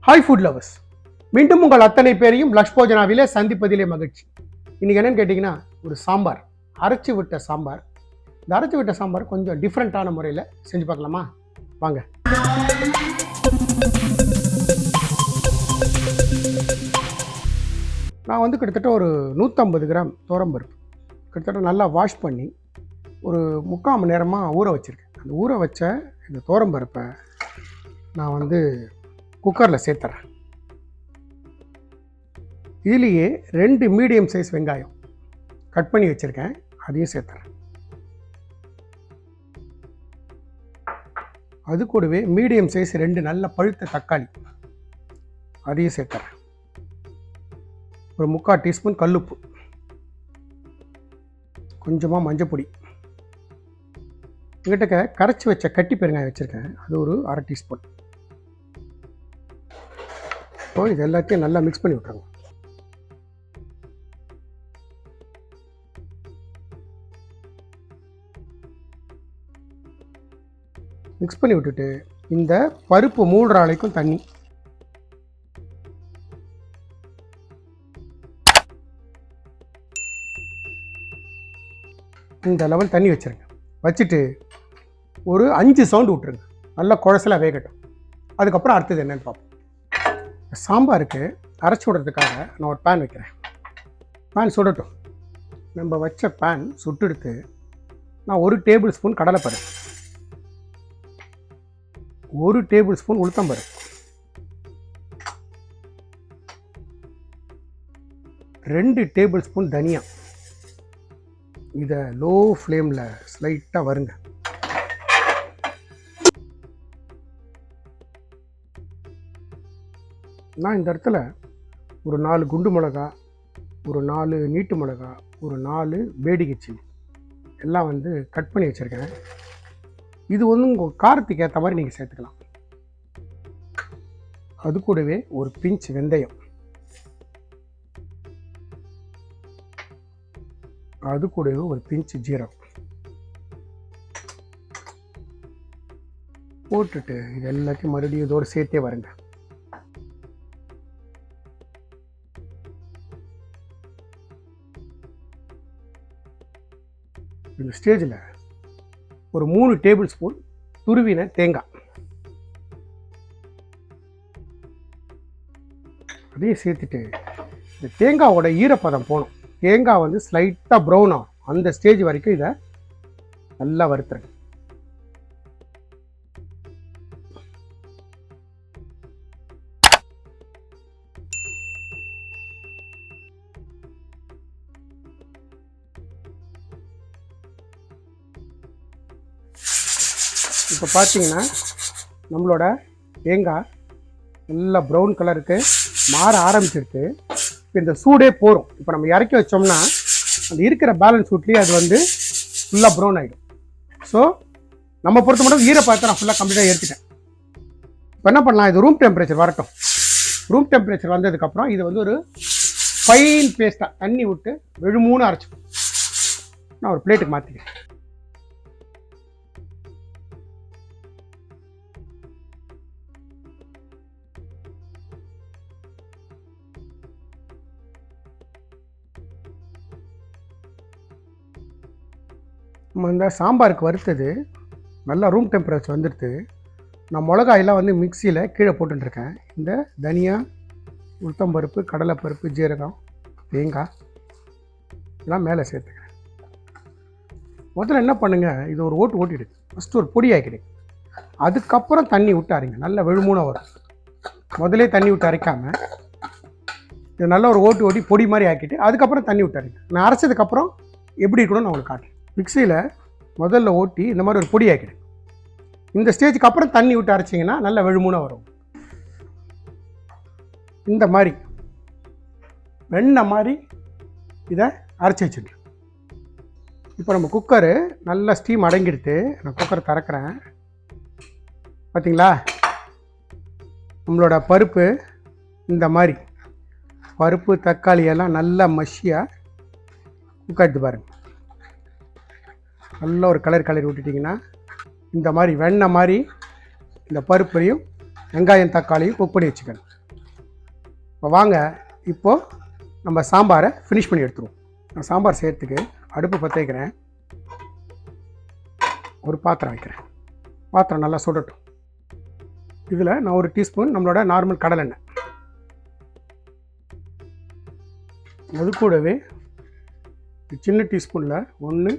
Hi food lovers, மீண்டும் உங்கள் அத்தனை பேரையும் லக்ஷ் போஜனாவிலே சந்திப்பதிலே மகிழ்ச்சி. இன்றைக்கி என்னென்னு கேட்டிங்கன்னா, ஒரு சாம்பார், அரைச்சி விட்ட சாம்பார். இந்த அரைச்சி விட்ட சாம்பார் கொஞ்சம் டிஃப்ரெண்ட்டான முறையில் செஞ்சு பார்க்கலாமா? வாங்க. நான் கிட்டத்தட்ட ஒரு 150 கிராம் துவரம்பருப்பு கிட்டத்தட்ட நல்லா வாஷ் பண்ணி ஒரு 3/4 மணி நேரமாக ஊற வச்சுருக்கேன். அந்த ஊற வச்ச இந்த துவரம்பருப்பை நான் குக்கரில் சேர்த்துறேன். இதுலேயே 2 மீடியம் சைஸ் வெங்காயம் கட் பண்ணி வச்சுருக்கேன், அதையும் சேர்த்துறேன். அது கூடவே மீடியம் சைஸ் 2 நல்ல பழுத்த தக்காளி, அதையும் சேர்த்துறேன். ஒரு 3/4 டீஸ்பூன் கல்லுப்பு, கொஞ்சமாக மஞ்சப்பொடி, எங்கிட்ட கரைச்சி வச்ச கட்டி பெருங்காயம் வச்சுருக்கேன், அது ஒரு 1/2 டீஸ்பூன். இப்போ இது எல்லாத்தையும் நல்லா மிக்ஸ் பண்ணி விட்டுருங்க. மிக்ஸ் பண்ணி விட்டுட்டு இந்த பருப்பு மூழ்கிற அளவுக்கும் தண்ணி, இந்த லெவல் தண்ணி வச்சுருங்க. வச்சுட்டு ஒரு 5 சவுண்டு விட்டுருங்க, நல்லா குழசலாக வேகட்டும். அதுக்கப்புறம் அடுத்தது என்னென்னு பார்ப்போம். சாம்பாருக்கு அரைச்சி விடுறதுக்காக நான் ஒரு பேன் வைக்கிறேன். பேன் சுடட்டும். நம்ம வச்ச பேன் சுட்டெடுத்து நான் 1 டேபிள் ஸ்பூன் கடலைப்பருப்பு, 1 டேபிள் ஸ்பூன் உளுத்தம்பருப்பு, 2 டேபிள் ஸ்பூன் தனியா, இதை லோ ஃப்ளேமில் ஸ்லைட்டாக வருங்க. நான் இந்த இடத்துல ஒரு 4 குண்டு மிளகா, ஒரு 4 நீட்டு மிளகா, ஒரு 4 பேடிகை சில்லி எல்லாம் கட் பண்ணி வச்சுருக்கேன். இது உங்கள் காரத்துக்கு ஏற்ற மாதிரி நீங்கள் சேர்த்துக்கலாம். அது கூடவே ஒரு பிஞ்ச் வெந்தயம், அது கூடவே ஒரு பிஞ்ச் ஜீரகம் போட்டுட்டு இது எல்லாத்தையும் மறுபடியும் இதோடு சேர்த்தே வருங்க. இந்த ஸ்டேஜில் ஒரு 3 டேபிள் ஸ்பூன் துருவின தேங்காய், அதையும் சேர்த்துட்டு இந்த தேங்காவோட ஈரப்பதம் போகணும். தேங்காய் ஸ்லைட்டாக ப்ரௌன் ஆகும், அந்த ஸ்டேஜ் வரைக்கும் இதை நல்லா வறுத்துருங்க. இப்போ பார்த்தீங்கன்னா நம்மளோட தேங்காய் நல்லா ப்ரௌன் கலருக்கு மாற ஆரம்பிச்சிருக்கு. இப்போ இந்த சூடே போகிறோம். இப்போ நம்ம இறக்கி வச்சோம்னா அந்த இருக்கிற பேலன்ஸ் சூட்லேயே அது ஃபுல்லாக ப்ரௌன் ஆகிடும். ஸோ நம்ம பொறுத்த மட்டும் ஈரப்பதத்தை நான் ஃபுல்லாக கம்ப்ளீட்டாக எடுத்துட்டேன். இப்போ என்ன பண்ணலாம், இது ரூம் டெம்பரேச்சர் வரட்டும். ரூம் டெம்பரேச்சர் வந்ததுக்கப்புறம் இது ஒரு ஃபைன் பேஸ்ட்டாக தண்ணி விட்டு வெழுமூணு அரைச்சிக்கும். நான் ஒரு பிளேட்டுக்கு மாற்றிக்கிறேன். நம்ம இந்த சாம்பாருக்கு வறுத்தது நல்லா ரூம் டெம்பரேச்சர் வந்துடுது. நான் மிளகாயெல்லாம் மிக்சியில் கீழே போட்டுருக்கேன். இந்த தனியா, உளுத்தம்பருப்பு, கடலைப்பருப்பு, ஜீரகம், தேங்காய் இதெல்லாம் மேலே சேர்த்துக்கிறேன். முதல்ல என்ன பண்ணுங்கள், இது ஒரு ஓட்டிடுங்க. ஃபஸ்ட்டு ஒரு பொடி ஆக்கிடுங்க. அதுக்கப்புறம் தண்ணி விட்டு அரைங்க, நல்லா வெழுமூணாக வரும். முதலே தண்ணி விட்டு அரைக்காமல் இது நல்லா ஒரு ஓட்டி பொடி மாதிரி ஆக்கிட்டு அதுக்கப்புறம் தண்ணி விட்டு அரைங்க. நான் அரைச்சதுக்கப்புறம் எப்படி இருக்கணும்னு நான் உங்களுக்கு காட்டுறேன். மிக்சியில் முதல்ல ஓட்டி இந்த மாதிரி ஒரு பொடி ஆக்கிடுங்க. இந்த ஸ்டேஜுக்கு அப்புறம் தண்ணி விட்டு அரைச்சிங்கன்னா நல்ல வெழுமூணாக வரும். இந்த மாதிரி வெண்ணெய் மாதிரி இதை அரைச்சி வச்சுட்டு இப்போ நம்ம குக்கரு நல்லா ஸ்டீம் அடங்கிடுத்து. நான் குக்கரை திறக்கிறேன். பார்த்தீங்களா, நம்மளோட பருப்பு இந்த மாதிரி பருப்பு தக்காளி எல்லாம் நல்லா மஷியாக குக் எடுத்து பாருங்கள். நல்ல ஒரு கலர் விட்டுட்டிங்கன்னா இந்த மாதிரி வெண்ணெய் மாதிரி இந்த பருப்பையும் வெங்காயம் தக்காளியும் குக் பண்ணி வச்சுக்கணும். இப்போ வாங்க இப்போது நம்ம சாம்பாரை ஃபினிஷ் பண்ணி எடுத்துருவோம். நான் சாம்பார் செய்கிறதுக்கு அடுப்பு பற்ற வைக்கிறேன். ஒரு பாத்திரம் வைக்கிறேன். பாத்திரம் நல்லா சுடட்டும். இதில் நான் 1 டீஸ்பூன் நம்மளோட நார்மல் கடலெண்ணெய், அது கூடவே சின்ன டீஸ்பூனில் 1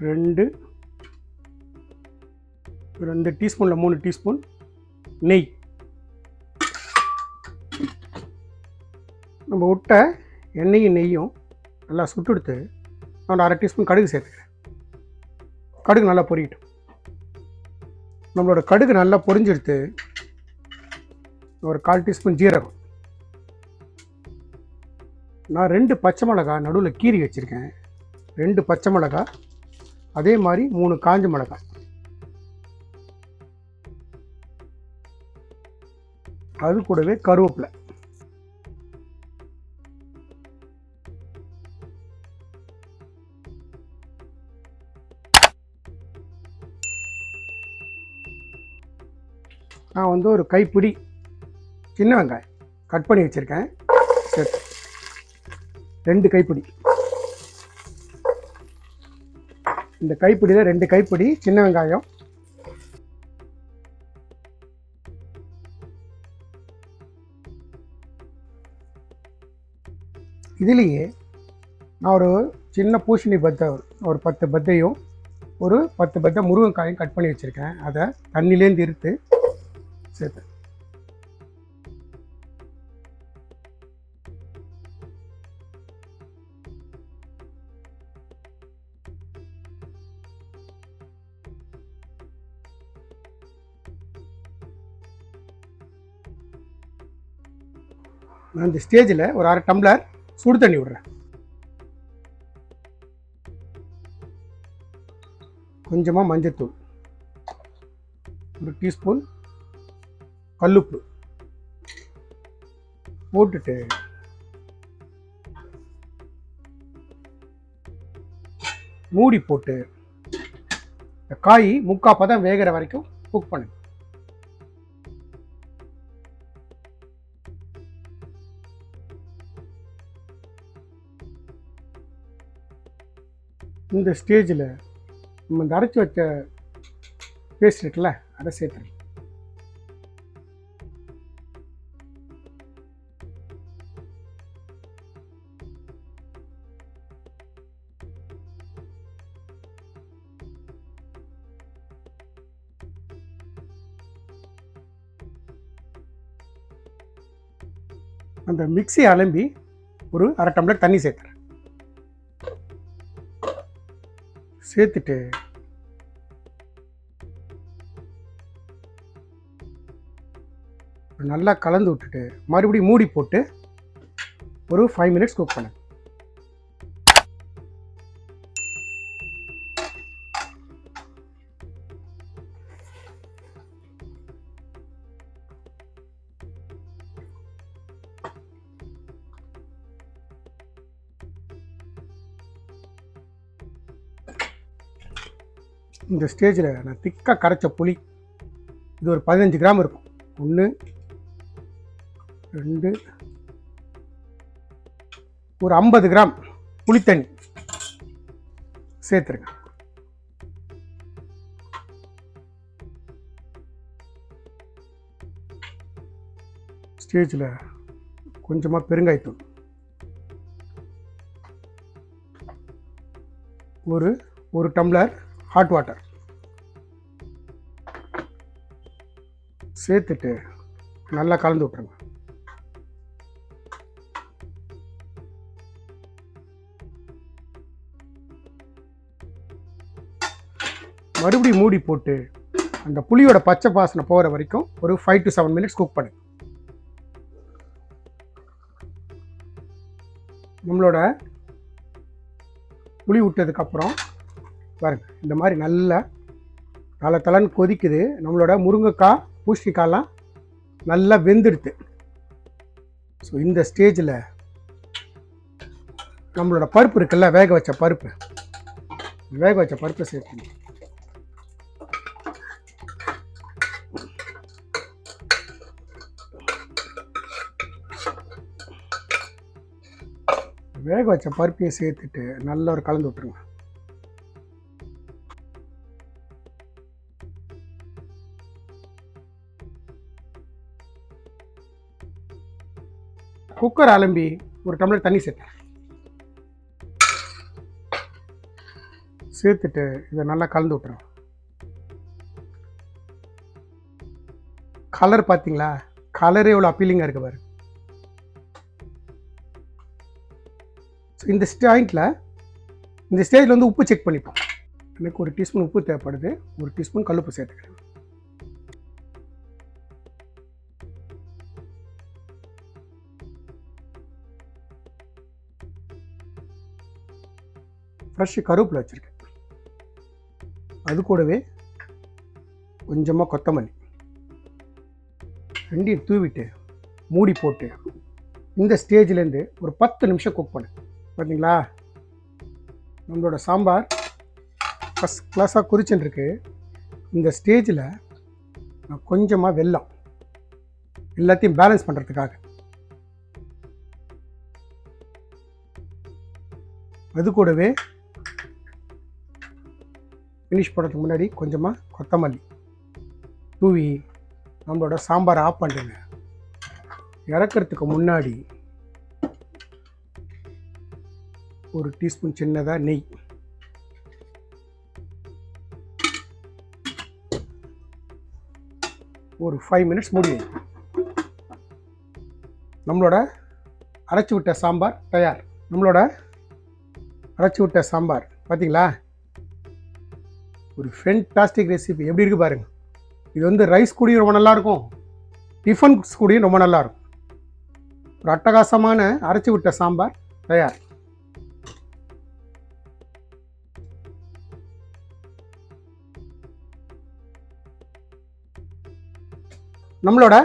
2 டீஸ்பூனில் 3 டீஸ்பூன் நெய். நம்ம விட்ட எண்ணெயும் நெய்யும் நல்லா சுட்டுடுத்து நான் 1/2 டீஸ்பூன் கடுகு சேர்த்துக்கிறேன். கடுகு நல்லா பொரியட்டும். நம்மளோட கடுகு நல்லா பொரிஞ்செடுத்து ஒரு 1/4 டீஸ்பூன் ஜீரகம். நான் 2 பச்சை மிளகாய் நடுவில் கீறி வச்சுருக்கேன். 2 பச்சை மிளகாய், அதே மாதிரி 3 காஞ்ச மிளகாய். அது கூடவே கருவேப்பிலை. நான் வந்து ஒரு கைப்பிடி சின்ன வெங்காயம் கட் பண்ணி வச்சுருக்கேன். சரி, 2 கைப்பிடி. இந்த கைப்பிடியில் 2 கைப்பிடி சின்ன வெங்காயம். இதுலேயே நான் ஒரு சின்ன பூசணி பத்தை ஒரு 10 பத்தையும் ஒரு 10 பத்தை முருங்கைக்காயும் கட் பண்ணி வச்சுருக்கேன். அதை தண்ணிலேருந்து இருத்து சேர்த்து நான் இந்த ஸ்டேஜில் ஒரு 1/2 டம்ளர் சுடு தண்ணி விடுறேன். கொஞ்சமாக மஞ்சள்தூள், 1 டீஸ்பூன் கல்லுப்பு போட்டுட்டு மூடி போட்டு இந்த காய் 3/4 பதம் வேகிற வரைக்கும் குக் பண்ணுங்க. இந்த ஸ்டேஜில் நம்ம இந்த அரைச்சி வச்ச பேஸ்ட் இருக்குல்ல, அதை சேர்த்துருங்க. அந்த மிக்ஸி அலம்பி ஒரு 1/2 டம்ளர் தண்ணி சேர்த்துறேன். சேர்த்துட்டு நல்லா கலந்து விட்டுட்டு மறுபடியும் மூடி போட்டு ஒரு 5 மினிட்ஸ் குக் பண்ணுங்க. இந்த ஸ்டேஜில் நான் திக்காக கரைச்ச புளி, இது ஒரு 15 கிராம் இருக்கும். 1 2 ஒரு 50 கிராம் புளித்தண்ணி சேர்த்துருங்க. ஸ்டேஜில் கொஞ்சமாக பெருங்காயத்தூள், ஒரு டம்ளர் ஹாட் வாட்டர் சேர்த்துட்டு நல்லா கலந்து விட்டுருங்க. மறுபடியும் மூடி போட்டு அந்த புளியோட பச்சை வாசனை போகிற வரைக்கும் ஒரு 5 to 7 மினிட்ஸ் குக் பண்ணுங்க. நம்மளோட புளி விட்டதுக்கப்புறம் பாருங்க, இந்த மாதிரி நல்லா தளன்னு கொதிக்குது. நம்மளோட முருங்கைக்காய் பூசணிக்காயெல்லாம் நல்லா வெந்துடுது. ஸோ இந்த ஸ்டேஜில் நம்மளோட பருப்பு இருக்குல்ல, வேக வச்ச பருப்பை சேர்க்கணும். வேக வச்ச பருப்பையும் சேர்த்துட்டு நல்லா ஒரு கலந்து விட்டுருங்க. குக்கர் அலம்பி ஒரு டம்ளர் தண்ணி சேர்த்துட்டு இதை நல்லா கலந்து விட்டுருங்க. கலர் பார்த்தீங்களா, கலரே எவ்வளோ அப்பீலிங்காக இருக்கு பாரு. ஸோ இந்த ஸ்டேஜில் வந்து உப்பு செக் பண்ணிப்போம். எனக்கு 1 டீஸ்பூன் உப்பு தேவைப்படுது. 1 டீஸ்பூன் கல்லுப்பு சேர்த்துக்கிறேன். ஃப்ரெஷ் கருவேப்பிலை வச்சுருக்கேன். அது கூடவே கொஞ்சமாக கொத்தமல்லி ரெண்டையும் தூவிட்டு மூடி போட்டு இந்த ஸ்டேஜ்லேருந்து ஒரு 10 நிமிஷம் குக் பண்ணு. பார்த்தீங்களா, நம்மளோட சாம்பார் ஃபஸ்ட் கிளாஸாக குறிச்சுருக்கு. இந்த ஸ்டேஜில் நான் கொஞ்சமாக வெல்லம் எல்லாத்தையும் பேலன்ஸ் பண்ணுறதுக்காக, அது கூடவே ஃபினிஷ் பண்ணுறதுக்கு முன்னாடி கொஞ்சமாக கொத்தமல்லி தூவி நம்மளோட சாம்பாரை ஆஃப் பண்ணுங்க. இறக்கிறதுக்கு முன்னாடி 1 டீஸ்பூன் சின்னதாக நெய், ஒரு 5 மினிட்ஸ் மூடி வைங்க. நம்மளோட அரைச்சி விட்ட சாம்பார் தயார். நம்மளோட அரைச்சி விட்ட சாம்பார் பார்த்தீங்களா, ஒரு ஃபென்டாஸ்டிக் ரெசிபி. எப்படி இருக்குது பாருங்கள். இது வந்து ரைஸ் கூடயும் ரொம்ப நல்லாயிருக்கும், டிஃபன்ஸ் கூடயும் ரொம்ப நல்லாயிருக்கும். ஒரு அட்டகாசமான அரைச்சி விட்ட சாம்பார் தயார். நம்மளோட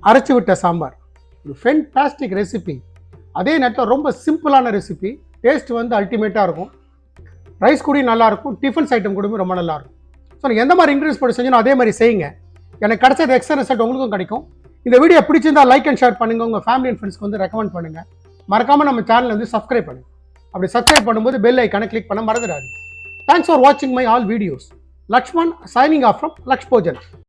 அரைச்சி விட்ட சாம்பார் ஒரு ஃபென்டாஸ்டிக் ரெசிபி. அதே நேரத்தில் ரொம்ப சிம்பிளான ரெசிபி. டேஸ்ட் வந்து அல்டிமேட்டாக இருக்கும். ரைஸ் கூடயும் நல்லாயிருக்கும், டிஃபன்ஸ் ஐட்டம் கூடயும் ரொம்ப நல்லாயிருக்கும். ஸோ நீங்கள் எந்த மாதிரி இன்க்ரீடியன்ஸ் போட்டு செஞ்சோம் அதே மாதிரி செய்யுங்க. எனக்கு கிடைச்சது எக்ஸ்ட்ரா ரிசல்ட் உங்களுக்கும் கிடைக்கும். இந்த வீடியோ பிடிச்சிருந்தா லைக் அண்ட் ஷேர் பண்ணுங்கள். உங்கள் ஃபேமிலி அண்ட் ஃப்ரெண்ட்ஸ்க்கு வந்து ரெக்கமெண்ட் பண்ணுங்கள். மறக்காமல் நம்ம சேனலை வந்து சப்ஸ்கிரைப் பண்ணுங்கள். அப்படி சப்ஸ்கிரைப் பண்ணும்போது பெல் ஐக்கானை கிளிக் பண்ண மறந்துடாது. தேங்க்ஸ் ஃபார் வாட்சிங் my all videos. Lakshman signing off from லக்ஷ்போஜன்.